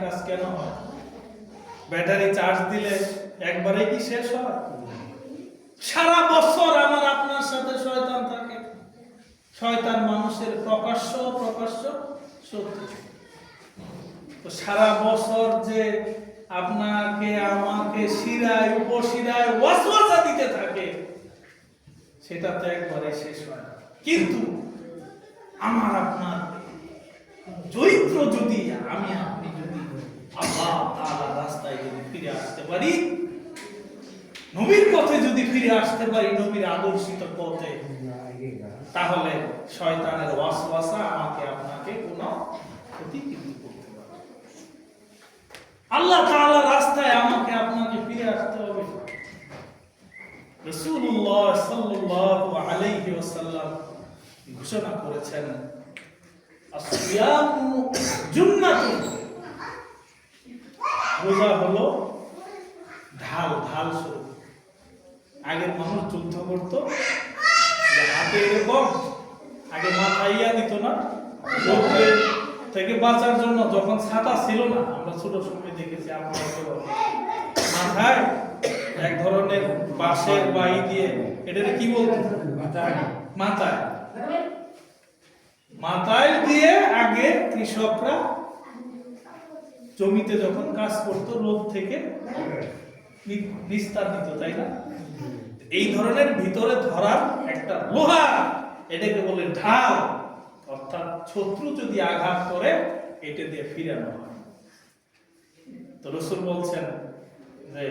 কাজ কেন হয়? ব্যাটারি চার্জ দিলে একবারে কি শেষ হয়? সারা বছর আমার আপনার সাথে শয়তান থাকে। শয়তান মানুষের প্রকাশ্য শত্রু। তো সারা বছর যে আপনাকে আমাকে শিরায় উপশিরায় ওয়াসওয়াসা দিতে থাকে, সেটা তো একবারে শেষ হয় না। কিন্তু আমার আপনার চরিত্র যদি আমি আপনি যদি আল্লাহ তাআলার রাস্তায় যদি ফিরে আসতে পারি, নবীর পথে যদি ফিরে আসতে পারি, নবীর আদর্শিত পথে, তাহলে শয়তানের ওয়াসওয়াসা আমাকে আপনাকে কোনো ক্ষতি কিন্তু করতে পারে। আল্লাহ তাআলার রাস্তায় আমাকে আপনাকে ফিরে আসতে হবে। রাসূলুল্লাহ সাল্লাল্লাহু আলাইহি ওয়াসাল্লাম ঘোষণা করেছেন, আসিয়ামু জুন্নাতুন, রোজা হলো ঢাল স্বরূপ। আগের মানুষ যুদ্ধ করত, হাতে এরকম আগে মাথাইয়া দিত না, রোদের থেকে বাঁচার জন্য। যখন ছাতা ছিল না, আমরা ছোট সময় দেখেছি, মাথায় এক ধরনের বাঁশের বাই দিয়ে, এটাকে কি বলতো, মাথায় দিয়ে আগে কৃষকরা জমিতে যখন কাজ করতো, রোদ থেকে নিস্তার দিত, তাই না? এই ধরনের ভিতরে ধরার একটা লোহা, এটাকে বলে ঢাল। অর্থাৎ শত্রু যদি আঘাত করে, এটা দিয়ে ফিরানো হয়। তো রাসূল বলছেন যে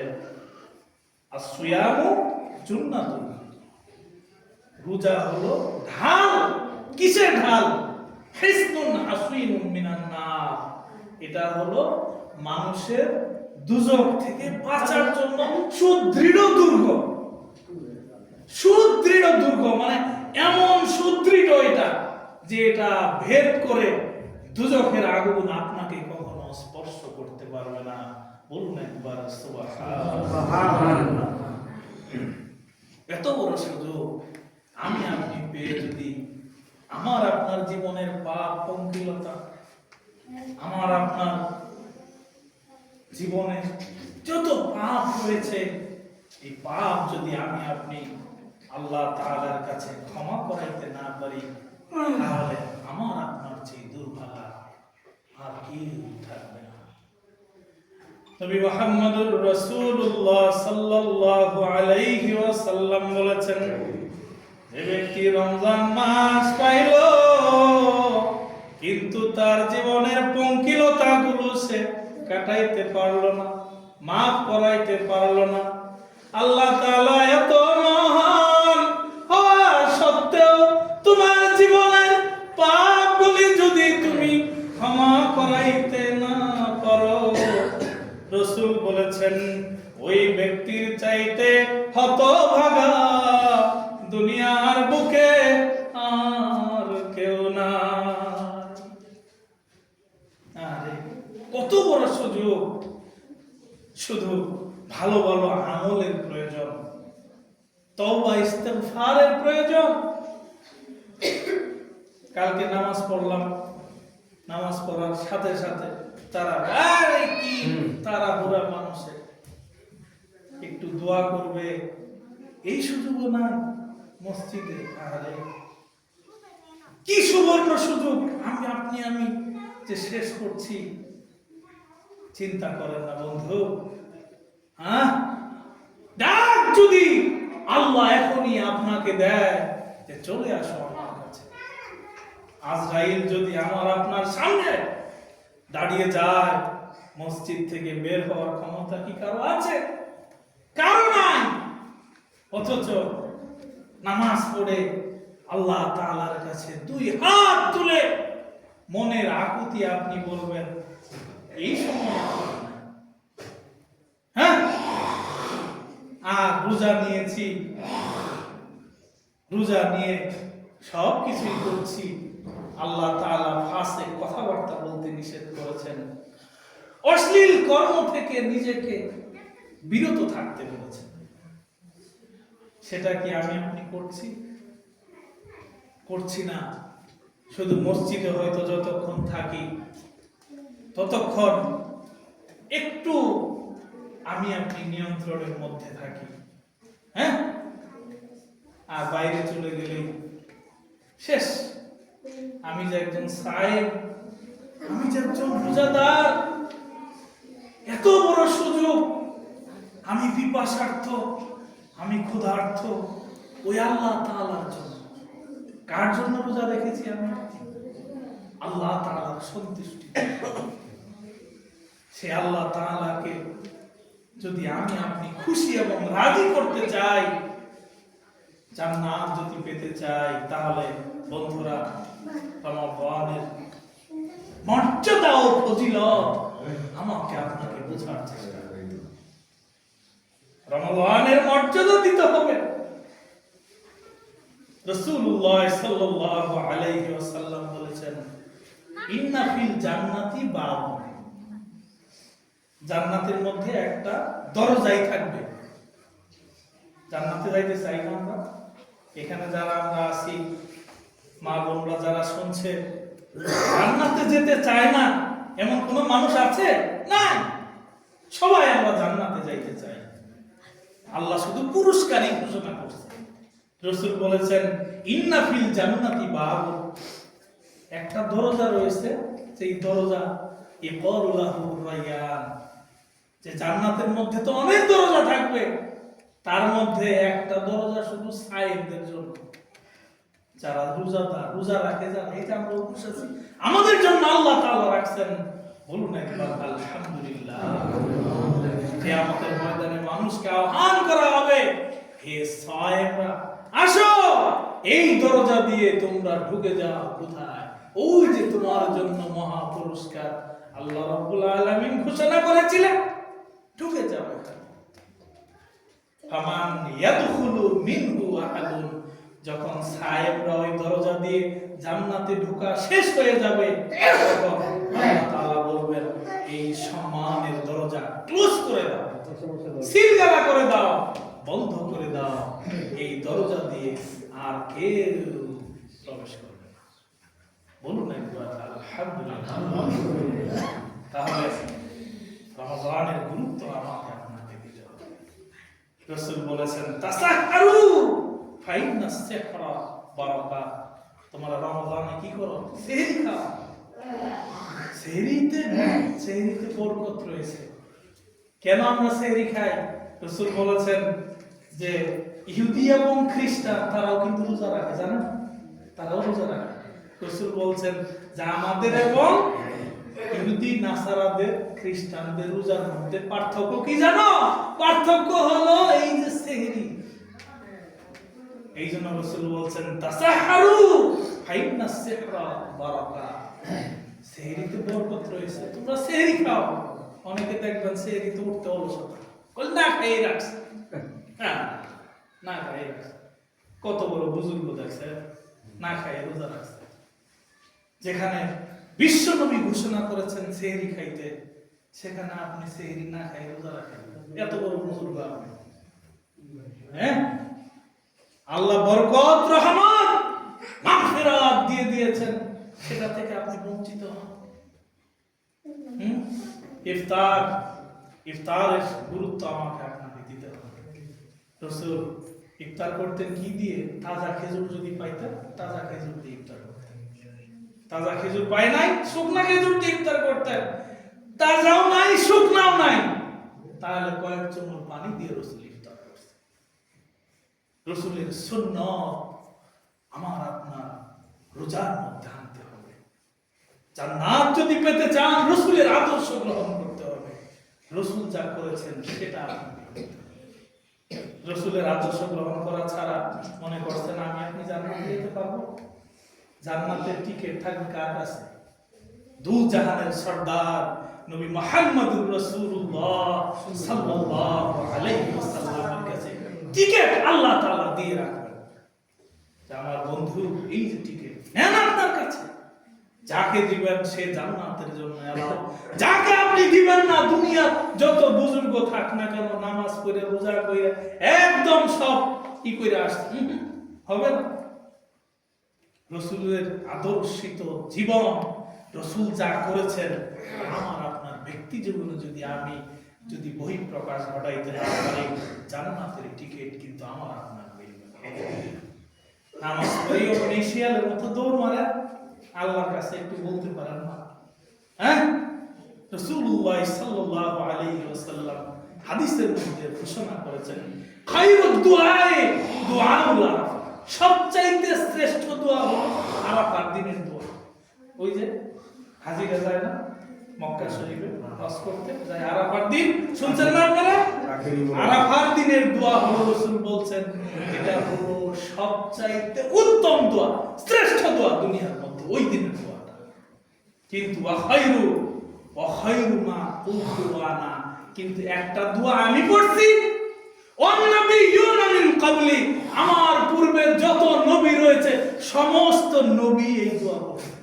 আসিয়ামু জুন্নাতুন, রোজা হলো ঢাল। কিসের ঢাল? হিসনুন আসিনুন মিনান নার, এটা হলো মানুষের দুজক থেকে বাঁচার জন্য সুদৃঢ় দুর্গ। মানে এমন সুদৃঢ় এটা, যে এটা ভেদ করে দুজকের আগুন আপনাকে কখনো স্পর্শ করতে পারবে না। বলুন একবার সুবহানাল্লাহ। এত বড় সুযোগ আমি আপনি পেয়ে যদি আমার আপনার জীবনের পাপ পঙ্কিলতা, আমার আপনার জীবনে যত পাপ হয়েছে, এই পাপ যদি আমি আপনি আল্লাহ তাআলার কাছে ক্ষমা করাইতে না পারি, তাহলে আমার আপনার যে দুর্ভাগা আর কি থাকবে না। নবী মুহাম্মদুর রাসূলুল্লাহ সাল্লাল্লাহু আলাইহি ওয়াসাল্লাম বলেছেন, যে ব্যক্তি রমজান মাস পাইল কিন্তু তার জীবনের পঙ্কিলতাগুলো সে কাটাইতে পারলো না, মাফ করাইতে পারলো না, আল্লাহ তাআলা এত মহান হওয়া সত্ত্বেও তোমার জীবনের পাপগুলি যদি তুমি ক্ষমা করাইতে না পারো, রাসূল বলেছেন ওই ব্যক্তির চাইতে হতভাগা দুনিয়ার বুকে আর কেউ না। আরে কত বড় সুযোগ! শুধু ভালো ভালো আমলের প্রয়োজন, তওবা ইস্তিগফারের প্রয়োজন। কালকে নামাজ পড়লাম, নামাজ পড়ার সাথে সাথে তাড়াহুড়া মানুষের একটু দোয়া করবে, এই সুযোগও নাই মসজিদে। আরে কি সুবর্ণ সুযোগ! আমি যে শেষ করছি, চিন্তা করেন না বন্ধু। ডাক যদি আল্লাহ এখনই আপনাকে দেয় যে চলে আসো আমার কাছে, আজরাইল যদি আমার আপনার সামনে দাঁড়িয়ে যায়, মসজিদ থেকে বের হওয়ার ক্ষমতা কি কারো আছে? কারো নাই। অথচ নামাজ পড়ে আল্লাহ তাআলার কাছে দুই হাত তুলে মনের আকুতি আপনি বলবেন, এই সময় আর রোজা নিয়েছি, রোজা নিয়ে সব কিছুই করছি, আল্লাহ তাআলা ফাসিক কথাবার্তা বলতে নিষেধ করেছেন, অশ্লীল কর্ম থেকে নিজেকে বিরত থাকতে বলেছেন। সেটা কি আমি আপনি করছি না? শুধু মসজিদে হয়তো যতক্ষণ থাকি ততক্ষণ একটু আমি আপনি নিয়ন্ত্রণের মধ্যে থাকি, হ্যাঁ, আর বাইরে চলে গেলেই শেষ। আমি যে একজন সাহেব, আমি যে একজন রোজাদার, এত বড় সুযোগ, আমি পিপাসার্থ, আমি ক্ষুধার্থ, ওই আল্লাহ তাআলার জন্য। কার জন্য রোজা রেখেছি আমি? আল্লাহ তাআলার সন্তুষ্টি। সে আল্লাহ তাআলাকে যদি আমি আপনি খুশি এবং রাজি করতে চাই, জান্নাত যদি পেতে চাই, তাহলে বন্ধুরা রমাদানের মর্যাদা ও ফজিলত আমাকে আপনাকে বোঝার চেষ্টা করতে হবে। রমাদানের মর্যাদা দিতে হবে। রাসূলুল্লাহ সাল্লাল্লাহু আলাইহি ওয়াসাল্লাম বলেছেন, ইন্না ফিল জান্নাতি বাব, জান্নাতের মধ্যে একটা দরজাই থাকবে। জান্নাতে যাইতে চাই না আমরা? এখানে যারা আমরা আছি, মা বোনরা যারা শুনছে, জান্নাতে যেতে চায় না এমন কোন মানুষ আছে? না, সবাই আমরা জান্নাতে যাইতে চাই। আল্লাহ শুধু পুরস্কারই ঘোষণা করছে। রাসূল বলেছেন, ইন্না ফিল জান্নাতি বাব, একটা দরজা রয়েছে, সেই দরজা ইকরাউলাহু রায়্যান, যে জান্নাতের মধ্যে তো অনেক দরজা থাকবে, তার মধ্যে একটা দরজা শুধু সায়েমদের জন্য, যারা রোজা রাখে, যারা, এটা আমরা বুঝেছি, আমাদের জন্য আল্লাহ তাআলা রাখছেন। বলুন একবার আলহামদুলিল্লাহ। কিয়ামতের ময়দানে মানুষকে আহ্বান করা হবে, হে সায়েমরা, আসো, এই দরজা দিয়ে তোমরা ঢুকে যাও। কোথায়? ওই যে তোমার জন্য মহা পুরস্কার আল্লাহ রাব্বুল আলামিন ঘোষণা করেছিলেন, ঢুকে যাও। ফামান ইয়াদখুলু মিনহু আহাদুন, যখন সাহেবরা ওই দরজা দিয়ে জান্নাতে ঢোকা শেষ হয়ে যাবে, তখন আল্লাহ তাআলা বলবেন, এই সম্মানের দরজা ক্লোজ করে দাও, সিলগালা করে দাও, বন্ধ করে দাও। এই দরজা দিয়ে আর কেউ প্রবেশ করবে না। বলুন একবার আলহামদুলিল্লাহ। তাহলে রমজানের গুরুত্ব আমাকে আপনাকে দিতে হবে। রাসূল বলেছেন, তাসাহহারু ফাইন্নাস সাহরা বারাকা, তোমরা রমজানে কি করো? সেহরি খাও। সেহরিতে বরকত রয়েছে। কেন আমরা সেহরি খাই? রাসূল বলেছেন যে ইহুদি এবং খ্রিস্টান তারাও কিন্তু রোজা রাখে, জানেন? তারাও রোজা রাখে। রাসূল বলছেন যে আমাদের এবং ইহুদি নাসারাদের, খ্রিস্টানদের রোজার মধ্যে পার্থক্য কি জানো? পার্থক্য হলো এই যে সেহরি। এই জন্য রাসূল বলছেন, তাসাহহারু ফাইন্নাস সাহরা বারাকা, সেহরিতে বরকত রয়েছে, তোমরা সেহরি খাও। অনেকে দেখবেন সেহরিতে উঠতে অলসতা, কল না খেয়ে রাখছে, হ্যাঁ, না খেয়ে রাখছে। কত বড় বুজুর্গ দেখছে না খেয়ে রোজা রাখছে, যেখানে বিশ্বনবী ঘোষণা করেছেন সেহরি খাইতে, সেখানে আপনি সেহরি না খাই রোজা রাখেন। এত বড় বুজুর্গ আপনি, হ্যাঁ? আল্লাহ বরকত, রহমত, মাগফিরাত দিয়ে দিয়েছেন, সেটা থেকে আপনি বঞ্চিত হন। ইফতারের গুরুত্ব আমাকে আপনাকে দিতে হবে। রাসূল ইফতার করতেন কি দিয়ে? তাজা খেজুর যদি পাইতেন, তাজা খেজুর দিয়ে ইফতার করতেন। তাজা খেজুর পায় নাই, শুকনা খেজুর দিয়ে ইফতার করতেন। তাজাও নাই, শুকনাও নাই, তাহলে কয়েক চামচ পানি দিয়ে রাসূল ইফতার করতেন। রাসূলের সুন্নাত আমার আপনার রোজার মধ্যে আনতে হবে। জান্নাত যদি পেতে চান, রাসূলের আদর্শ গ্রহণ করতে হবে। রাসূল যা করেছেন সেটা আপনি করতে হবে। রাসূলের আদর্শ গ্রহণ করা ছাড়া মনে করছেন আমি আপনি জান্নাতে যেতে পারবো? জান্নাতের টিকিট থাকবে কার কাছে? দু জাহানের সরদার নবী মুহাম্মদুর রাসূলুল্লাহ সাল্লাল্লাহু আলাইহি ওয়াসাল্লামের কাছে টিকিট আল্লাহ তাআলা দিয়ে রাখবেন। আমার বন্ধু, এই যে টিকিট নেন আপনার কাছে, যাকে দিবেন সে জান্নাতের জন্য আল্লাহ, যাকে আপনি দিবেন না, দুনিয়ার যত বুজুর্গ থাক না কেন, নামাজ পড়ে রোজা করে একদম সব কি করে আসছে, হবে না। রাসূলের আদর্শিত জীবন, রাসূল যা করেছেন, আমার আপনার ব্যক্তি জীবনে যদি আমি যদি বহিঃপ্রকাশ ঘটাইতে না পারি, জান্নাতের টিকিট কিন্তু আমার আপনার মিলবে না। নামাজ পড়েও শিয়ালের মতো দৌড় মারে, আল্লাহর কাছে একটু বলতে পারেন না? হ্যাঁ, রাসূলুল্লাহ সাল্লাল্লাহু আলাইহি ওয়াসাল্লাম হাদিসের মধ্যে ঘোষণা করেছেন, খায়রুদ দুআয়ে দুআউল আরাফা, সবচাইতে শ্রেষ্ঠ দোয়া হলো আরাফার দিনের দোয়া। ওই যে হাজিরা যায় না মক্কা শরীফে হজ করতে যায় আরাফার দিন, শুনছেন না আপনারা? আরাফার দিনের দোয়া হলো, রাসূল বলছেন এটা হলো সবচাইতে উত্তম দোয়া, শ্রেষ্ঠ দোয়া দুনিয়ার মধ্যে ওই দিনের দোয়াটা। কিন্তু ওয়া খায়রু মা কুলতু আনা, কিন্তু একটা দোয়া আমি পড়ছি, ওয়ান্নাবিয়ুনা মিন ক্বাবলি, আমার পূর্বে যত নবী রয়েছে সমস্ত নবী এই দোয়া পড়েছেন।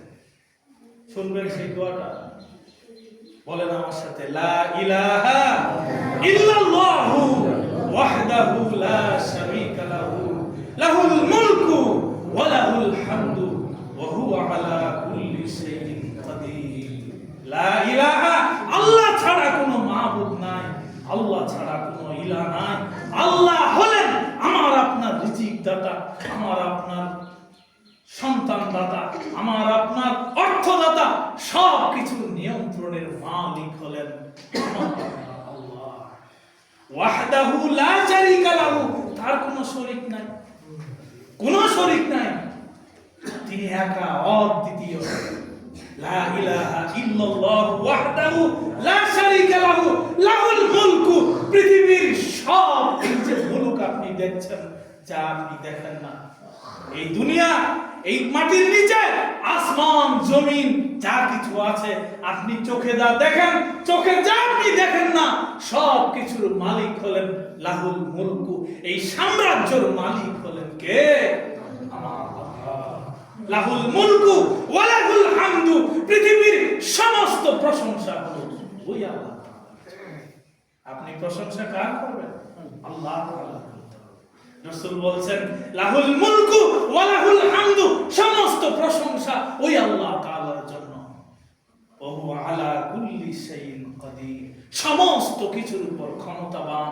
শুনবেন সেই দোয়াটা, বলেন আমার সাথে, লা ইলাহা ইল্লাল্লাহু ওয়াহদাহু লা শারীকা লাহু লাহুল মুলকু ওয়া লাহুল হামদু ওয়া হুয়া আলা কুল্লি শাইইন কাদির। লা ইলাহা, আল্লাহ ছাড়া কোনো মাবুদ নাই, আল্লাহ ছাড়া কোনো ইলাহ নাই। আল্লাহ হলেন আমার আপনার রিজিক দাতা, আমার আপনার সন্তান দাতা, আমার আপনার অর্থদাতা, সব কিছুর নিয়ন্ত্রণের মালিক হলেন আল্লাহ। ওয়াহদাহু লা শারীকা লাহু, তার কোনো শরীক নাই, কোনো শরীক নাই, তিনি একা অদ্বিতীয়। লা ইলাহা ইল্লাল্লাহু ওয়াহদাহু লা শারীকা লাহু লাহুল মুলকু, পৃথিবীর সব যে মুলক আপনি দেখছেন, যা আপনি দেখেন না, এই দুনিয়া, এই মাটির নিচে আসমান জমিন যা কিছু আছে, আপনি চোখে যা দেখেন, চোখে যা আপনি দেখেন না, সব কিছুর মালিক হলেন লাহুল মুলকু। এই সাম্রাজ্যের মালিক হলেন কে? আমার আল্লাহ। লাহুল মুলকু ওয়া লাহুল হামদু, পৃথিবীর সমস্ত প্রশংসা হলো ওই আল্লাহ। আপনি প্রশংসা কার করবেন? আল্লাহ তাআলা। রাসূল বলছেন লাহুল মুলকু ওয়া লাহুল হামদু, সমস্ত প্রশংসা ওই আল্লাহ তাআলার জন্য। ওয়া হুয়া আলা কুল্লি শাইইন কাদির, সমস্ত কিছুর উপর ক্ষমতাবান,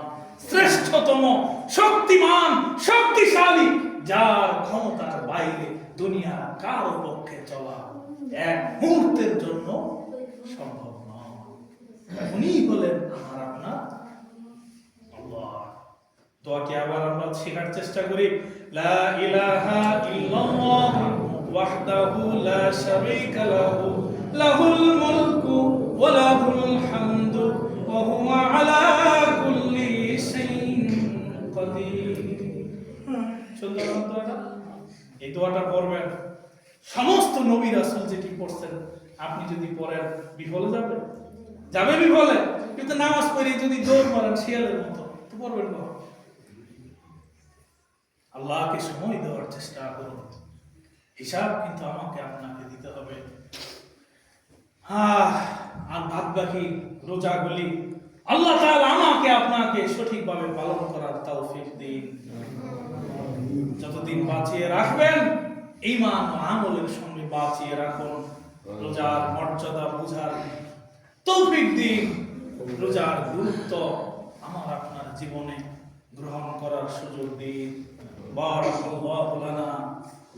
শ্রেষ্ঠতম, শক্তিমান, শক্তিশালী, যার ক্ষমতার বাইরে দুনিয়া কারো পক্ষে চলা এক মুহূর্তের জন্য সম্ভব নয়। উনি বলেন আমার আপনার আল্লাহ। দোয়াটি আবার আমরা শেখার চেষ্টা করি, লা ইলাহা ইল্লাল্লাহ ওয়াহদাহু লা শারীকা লাহু লাহুল মুলকু ওয়া লাহুল হামদু ওয়া হুয়া আলা কুল্লি শাইইন কাদির। সুন্দর দোয়াটা, এই দোয়াটা পড়বেন। সমস্ত নবী রাসূল যেটি পড়ছেন আপনি যদি পড়েন, বিফলে যাবে বিফলে। কিন্তু নামাজ পড়ে যদি দৌড় মারেন শিয়ালের মতো, তো পড়বেন না। আল্লাহকে সময় দেওয়ার চেষ্টা করুন, হিসাব কিন্তু আমাকে আপনাকে দিতে হবে। আর বাদ বাকি রোজাগুলি আল্লাহ তাআলা আমাকে আপনাকে সঠিকভাবে পালন করার তৌফিক দিন। যতদিন বাঁচিয়ে রাখবেন, ঈমান ও আমলের সঙ্গে বাঁচিয়ে রাখুন। রোজার মর্যাদা বুঝার তৌফিক দিন, রোজার গুরুত্ব আমার আপনার জীবনে গ্রহণ করার সুযোগ দিন। বারাকাল্লাহু লানা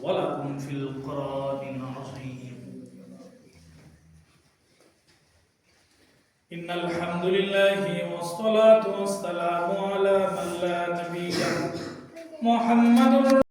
ওয়া লাকুম ফিল কুরআনিল আযীম। ইন্নাল হামদুলিল্লাহি ওয়াস সালাতু ওয়াস সালামু আলা মান লা নাবিয়্যা মুহাম্মাদুর